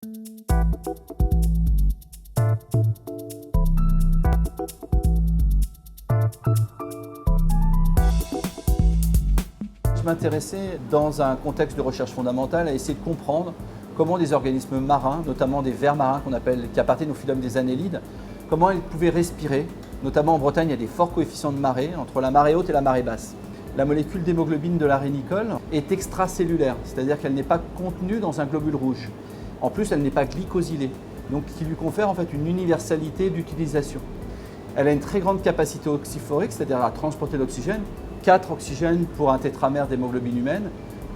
Je m'intéressais dans un contexte de recherche fondamentale à essayer de comprendre comment des organismes marins, notamment des vers marins qui appartiennent au phylum des annélides, comment ils pouvaient respirer. Notamment en Bretagne, il y a des forts coefficients de marée entre la marée haute et la marée basse. La molécule d'hémoglobine de l'arénicole est extracellulaire, c'est-à-dire qu'elle n'est pas contenue dans un globule rouge. En plus, elle n'est pas glycosylée, donc qui lui confère en fait une universalité d'utilisation. Elle a une très grande capacité oxyphorique, c'est-à-dire à transporter l'oxygène, 4 oxygènes pour un tétramère d'hémoglobine humaine,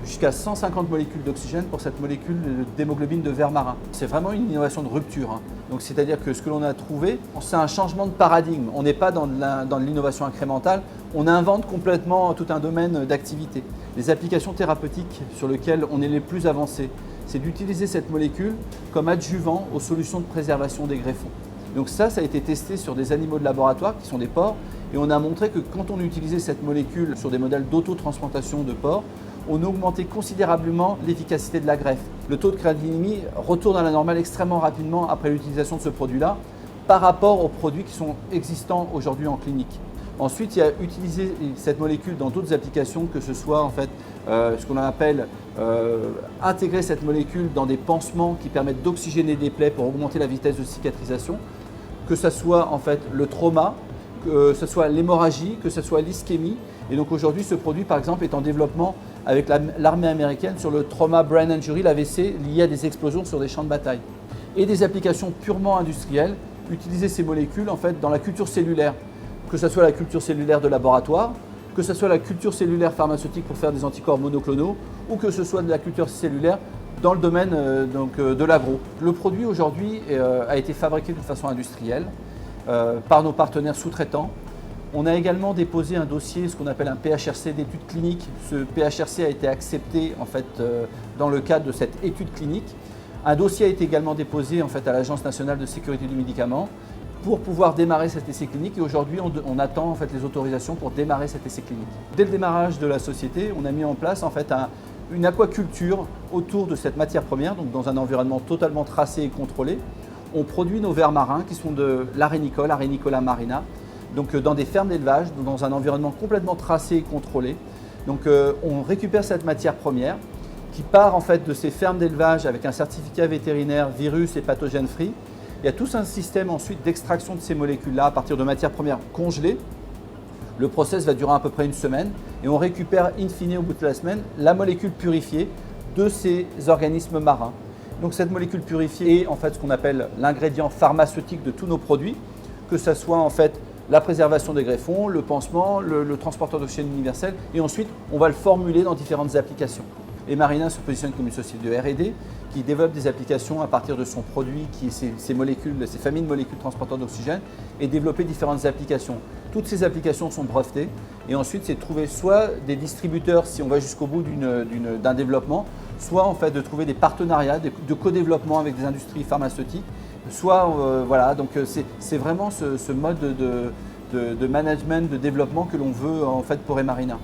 jusqu'à 150 molécules d'oxygène pour cette molécule d'hémoglobine de vers marin. C'est vraiment une innovation de rupture. Donc, c'est-à-dire que ce que l'on a trouvé, c'est un changement de paradigme. On n'est pas dans l'innovation incrémentale, on invente complètement tout un domaine d'activité. Les applications thérapeutiques sur lesquelles on est les plus avancés, c'est d'utiliser cette molécule comme adjuvant aux solutions de préservation des greffons. Donc ça a été testé sur des animaux de laboratoire qui sont des porcs et on a montré que quand on utilisait cette molécule sur des modèles d'autotransplantation de porcs, on augmentait considérablement l'efficacité de la greffe. Le taux de créatinémie retourne à la normale extrêmement rapidement après l'utilisation de ce produit-là par rapport aux produits qui sont existants aujourd'hui en clinique. Ensuite, il y a utilisé cette molécule dans d'autres applications, que ce soit en fait ce qu'on appelle intégrer cette molécule dans des pansements qui permettent d'oxygéner des plaies pour augmenter la vitesse de cicatrisation, que ce soit en fait le trauma, que ce soit l'hémorragie, que ce soit l'ischémie. Et donc aujourd'hui, ce produit par exemple est en développement avec l'armée américaine sur le trauma brain injury, l'AVC, lié à des explosions sur des champs de bataille. Et des applications purement industrielles, utiliser ces molécules en fait dans la culture cellulaire, que ce soit la culture cellulaire de laboratoire, que ce soit la culture cellulaire pharmaceutique pour faire des anticorps monoclonaux, ou que ce soit de la culture cellulaire dans le domaine de l'agro. Le produit aujourd'hui a été fabriqué de façon industrielle par nos partenaires sous-traitants. On a également déposé un dossier, ce qu'on appelle un PHRC d'études cliniques. Ce PHRC a été accepté en fait, dans le cadre de cette étude clinique. Un dossier a été également déposé en fait, à l'Agence nationale de sécurité du médicament pour pouvoir démarrer cet essai clinique. Et aujourd'hui, on attend en fait, les autorisations pour démarrer cet essai clinique. Dès le démarrage de la société, on a mis en place en fait, une aquaculture autour de cette matière première, donc dans un environnement totalement tracé et contrôlé. On produit nos vers marins qui sont de l'arénicole, Arenicola marina, donc dans des fermes d'élevage, dans un environnement complètement tracé et contrôlé. Donc on récupère cette matière première qui part en fait de ces fermes d'élevage avec un certificat vétérinaire virus et pathogène free. Il y a tout un système ensuite d'extraction de ces molécules-là à partir de matières premières congelées. Le process va durer à peu près une semaine et on récupère in fine au bout de la semaine la molécule purifiée de ces organismes marins. Donc cette molécule purifiée est en fait ce qu'on appelle l'ingrédient pharmaceutique de tous nos produits, que ce soit en fait la préservation des greffons, le pansement, le transporteur d'oxygène universel et ensuite on va le formuler dans différentes applications. Et Marina se positionne comme une société de R&D qui développe des applications à partir de son produit, qui est ces molécules, ces familles de molécules transporteurs d'oxygène, et développer différentes applications. Toutes ces applications sont brevetées et ensuite c'est de trouver soit des distributeurs si on va jusqu'au bout d'un développement, soit en fait de trouver des partenariats, de co-développement avec des industries pharmaceutiques, soit voilà, donc c'est vraiment ce mode de management, de développement que l'on veut en fait pour Emarina.